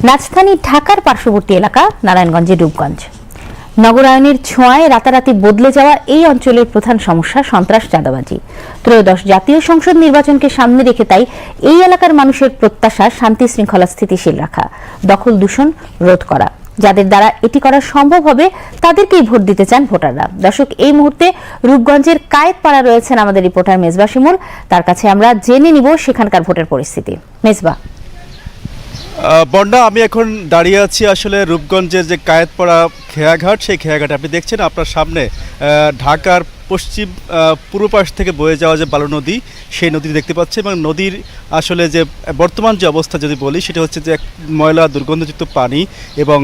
রাজধানী ঢাকার পার্শ্ববর্তী এলাকা নারায়ণগঞ্জের রূপগঞ্জ। নগরায়নের ছোঁয়ায় রাতারাতি বদলে যাওয়া এই অঞ্চলের প্রধান সমস্যা সন্ত্রাস, চাঁদাবাজি। ত্রয়োদশ জাতীয় সংসদ নির্বাচনকে সামনে রেখে তাই এই এলাকার মানুষের প্রত্যাশা শান্তি শৃঙ্খলা স্থিতিশীল রাখা, দখল দূষণ রোধ করা। যাদের দ্বারা এটি করা সম্ভব হবে তাদেরকেই ভোট দিতে চান ভোটাররা। দর্শক, এই মুহূর্তে রূপগঞ্জের কায়েতপাড়া রয়েছেন আমাদের রিপোর্টার মেজবা শিমুল। তার কাছে আমরা জেনে নিব সেখানকার ভোটের পরিস্থিতি। মেজবা। বন্যা, আমি এখন দাঁড়িয়ে আছি আসলে রূপগঞ্জের যে কায়েতপাড়া খেয়াঘাট, সেই খেয়াঘাটে। আপনি দেখছেন আপনার সামনে ঢাকার পশ্চিম পূর্ব পাশ থেকে বয়ে যাওয়া যে বালু নদী, সেই নদী দেখতে পাচ্ছি। এবং নদীর আসলে যে বর্তমান যে অবস্থা যদি বলি, সেটা হচ্ছে যে ময়লা দুর্গন্ধযুক্ত পানি। এবং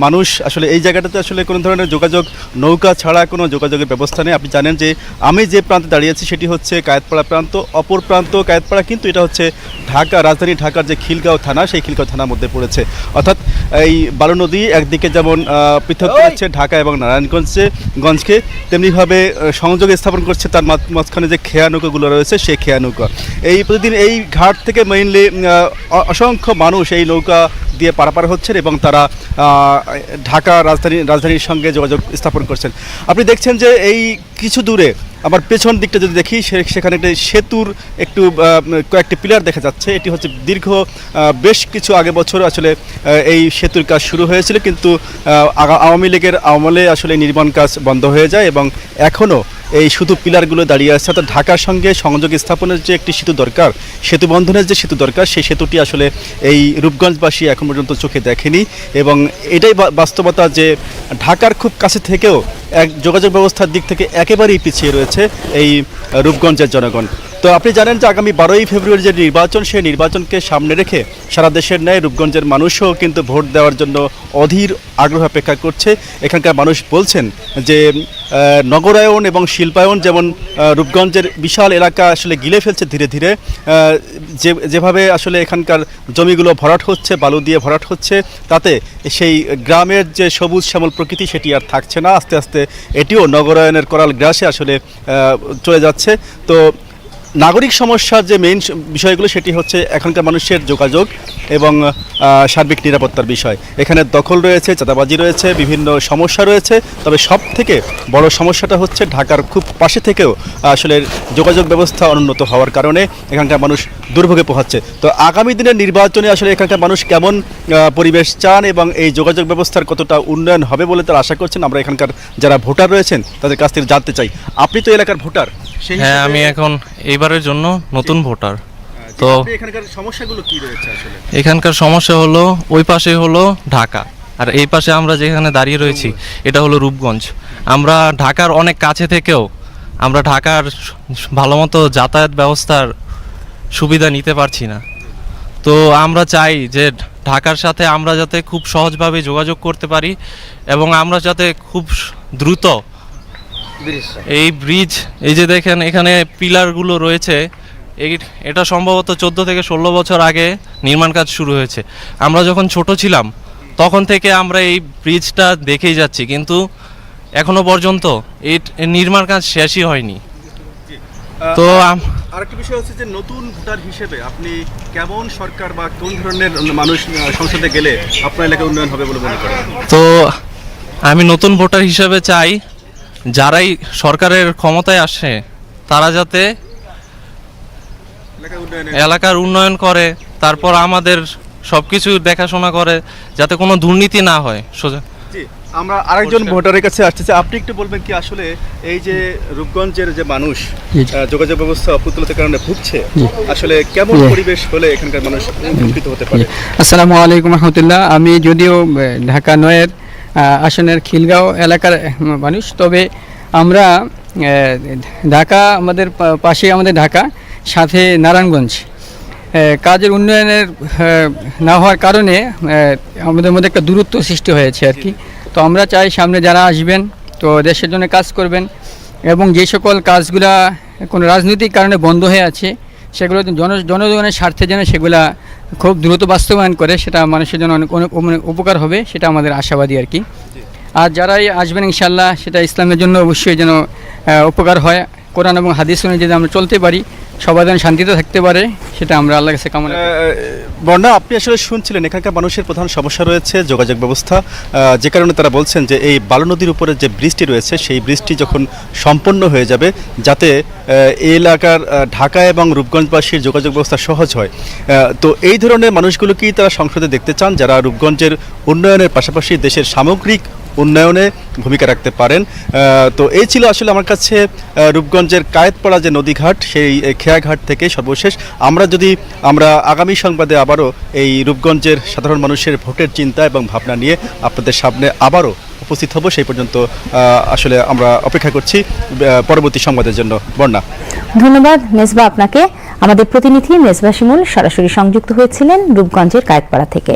মানুষ আসলে এই জায়গাটাতে আসলে কোনো ধরনের যোগাযোগ, নৌকা ছাড়া কোনো যোগাযোগের ব্যবস্থা নেই। আপনি জানেন যে আমি যে প্রান্তে দাঁড়িয়েছি সেটি হচ্ছে কায়েতপাড়া প্রান্ত, অপর প্রান্ত কায়েতপাড়া, কিন্তু এটা হচ্ছে ঢাকা, রাজধানী ঢাকার যে খিলগাঁও থানা, সেই খিলগাঁও থানার মধ্যে পড়েছে। অর্থাৎ এই বালু নদী একদিকে যেমন পৃথক করেছে ঢাকা এবং নারায়ণগঞ্জকে, তেমনিভাবে সংযোগ স্থাপন করছে তার মাঝখানে যে খেয়া নৌকাগুলো রয়েছে, সেই খেয়া নৌকা। এই প্রতিদিন এই ঘাট থেকে মেইনলি অসংখ্য মানুষ এই নৌকা দিয়ে পারাপার হচ্ছেন এবং তারা ঢাকা রাজধানীর সঙ্গে যোগাযোগ স্থাপন করছেন। আপনি দেখছেন যে এই কিছু দূরে আমার পেছন দিকটা যদি দেখি, সেখানে একটি সেতুর কয়েকটি পিলার দেখা যাচ্ছে। এটি হচ্ছে দীর্ঘ বেশ কিছু আগে বছর আসলে এই সেতুর কাজ শুরু হয়েছিল, কিন্তু আওয়ামী লীগের আমলে আসলে নির্মাণ কাজ বন্ধ হয়ে যায় এবং এখনও এই শুধু পিলারগুলো দাঁড়িয়ে আছে। অর্থাৎ ঢাকার সঙ্গে সংযোগ স্থাপনের যে একটি সেতু দরকার, সেতু বন্ধনের যে সেতু দরকার, সেই সেতুটি আসলে এই রূপগঞ্জবাসী এখন পর্যন্ত চোখে দেখেনি। এবং এটাই বাস্তবতা যে ঢাকার খুব কাছে থেকেও যোগাযোগ ব্যবস্থার দিক থেকে একেবারেই পিছিয়ে রয়েছে এই রূপগঞ্জের জনগণ। তো আপনি জানেন যে আগামী 12ই ফেব্রুয়ারি যে নির্বাচন, সেই নির্বাচনকে সামনে রেখে সারা দেশের ন্যায় রূপগঞ্জের মানুষও কিন্তু ভোট দেওয়ার জন্য অধীর আগ্রহ অপেক্ষা করছে। এখানকার মানুষ বলছেন যে নগরায়ন এবং শিল্পায়ন যেমন রূপগঞ্জের বিশাল এলাকা আসলে গিলে ফেলছে ধীরে ধীরে, যেভাবে আসলে এখানকার জমিগুলো ভরাট হচ্ছে, বালু দিয়ে ভরাট হচ্ছে, তাতে সেই গ্রামের যে সবুজ শ্যামল প্রকৃতি সেটি আর থাকছে না। আস্তে আস্তে এটিও নগরায়নের করাল গ্রাসে আসলে চলে যাচ্ছে। তো নাগরিক সমস্যার যে মেইন বিষয়গুলো, সেটি হচ্ছে এখানকার মানুষের যোগাযোগ এবং সার্বিক নিরাপত্তার বিষয়। এখানে দখল রয়েছে, চাঁদাবাজি রয়েছে, বিভিন্ন সমস্যা রয়েছে। তবে সব থেকে বড় সমস্যাটা হচ্ছে ঢাকার খুব পাশে থেকেও আসলে যোগাযোগ ব্যবস্থা অনুন্নত হওয়ার কারণে এখানকার মানুষ দুর্ভোগে পোহাচ্ছে। তো আগামী দিনের নির্বাচনে আসলে এখানকার মানুষ কেমন পরিবেশ চান এবং এই যোগাযোগ ব্যবস্থার কতটা উন্নয়ন হবে বলে তারা আশা করছেন, আমরা এখানকার যারা ভোটার রয়েছেন তাদের কাছ থেকে জানতে চাই। আপনি তো এলাকার ভোটার। হ্যাঁ, আমি এখন এইবারের জন্য নতুন ভোটার। তো এখানকার সমস্যাগুলো কি রয়েছে আসলে? এখানকার সমস্যা হলো, ওই পাশে হলো ঢাকা, আর এই পাশে আমরা যেখানে দাঁড়িয়ে রয়েছি এটা হলো রূপগঞ্জ। আমরা ঢাকার অনেক কাছে থেকেও আমরা ঢাকার ভালো মতো যাতায়াত ব্যবস্থার সুবিধা নিতে পারছি না। তো আমরা চাই যে ঢাকার সাথে আমরা যাতে খুব সহজভাবে যোগাযোগ করতে পারি এবং আমরা যাতে খুব দ্রুত এই ব্রিজ, এই যে দেখেন এখানে পিলারগুলো রয়েছে, এটা সম্ভবত 14 থেকে 16 বছর আগে নির্মাণ কাজ শুরু হয়েছে। আমরা যখন ছোট ছিলাম তখন থেকে আমরা এই ব্রিজটা দেখেই যাচ্ছি, কিন্তু এখনো পর্যন্ত এই নির্মাণ কাজ শেষই হয়নি। তো আরেকটা বিষয় হচ্ছে যে নতুন ভোটার হিসেবে আপনি কেমন সরকার বা কোন ধরনের মানুষ সংসদে গেলে আপনার এলাকায় উন্নয়ন হবে বলে মনে করেন? তো আমি নতুন ভোটার হিসেবে চাই যারাই সরকারের ক্ষমতায় আসে তারা যাতে এলাকার উন্নয়ন করে, তারপর আমাদের সবকিছু দেখাশোনা করে, যাতে কোনো দুর্নীতি না হয়। সোজা আমরা আরেকজন ভোটারের কাছে আসতেছি। আপনি একটু বলবেন কি আসলে এই যে রূপগঞ্জের যে মানুষ যোগাযোগ ব্যবস্থা অপ্রতুলতার কারণে ভুগছে, আসলে কেমন পরিবেশ হলে এখানকার মানুষ উপকৃত হতে পারে? আসসালামু আলাইকুম রহমতুল্লাহ। আমি যদিও ঢাকা নয়ের আসনের খিলগাঁও এলাকার মানুষ, তবে আমরা ঢাকা, আমাদের পাশে আমাদের ঢাকা, সাথে নারায়ণগঞ্জ, কাজের উন্নয়নের না হওয়ার কারণে আমাদের মধ্যে একটা দূরত্ব সৃষ্টি হয়েছে আর কি। তো আমরা চাই সামনে যারা আসবেন তো দেশের জন্য কাজ করবেন এবং যে সকল কাজগুলা কোনো রাজনৈতিক কারণে বন্ধ হয়ে আছে সেগুলো জনগণের স্বার্থে যেন সেগুলা খুব দ্রুত বাস্তবায়ন করে, সেটা মানুষের জন্য অনেক উপকার হবে, সেটা আমাদের আশাবাদী আর কি। আর যারাই আসবেন ইনশাল্লাহ সেটা ইসলামের জন্য অবশ্যই যেন উপকার হয়। কোরআন এবং হাদিস অনুযায়ী যদি আমরা চলতে পারি, সবাই যেন শান্তিতে থাকতে পারে, সেটা আমরা আল্লাহর কাছে কামনা করি। বর্ণা, আপনি আসলে শুনছিলেন এখানকার মানুষের প্রধান সমস্যা রয়েছে যোগাযোগ ব্যবস্থা, যে কারণে তারা বলছেন যে এই বালু নদীর উপরে যে ব্রিজটি রয়েছে সেই ব্রিজটি যখন সম্পন্ন হয়ে যাবে যাতে এই এলাকার ঢাকা এবং রূপগঞ্জবাসীর যোগাযোগ ব্যবস্থা সহজ হয়। তো এই ধরনের মানুষগুলোকেই তারা সংসদে দেখতে চান, যারা রূপগঞ্জের উন্নয়নের পাশাপাশি দেশের সামগ্রিক উন্নয়নে ভূমিকা রাখতে পারেন। তো এই ছিল আসলে আমার কাছে রূপগঞ্জের কায়েতপাড়া যে নদীঘাট, সেই খেয়াঘাট থেকে সর্বশেষ। আমরা আগামী সংবাদে আবারও এই রূপগঞ্জের সাধারণ মানুষের ভোটের চিন্তা এবং ভাবনা নিয়ে আপনাদের সামনে আবারও উপস্থিত হব। সেই পর্যন্ত আসলে আমরা অপেক্ষা করছি পরবর্তী সংবাদের জন্য। বর্ণা, ধন্যবাদ মেজবা আপনাকে। আমাদের প্রতিনিধি মেজবা শিমুল সরাসরি সংযুক্ত হয়েছিলেন রূপগঞ্জের কায়েতপাড়া থেকে।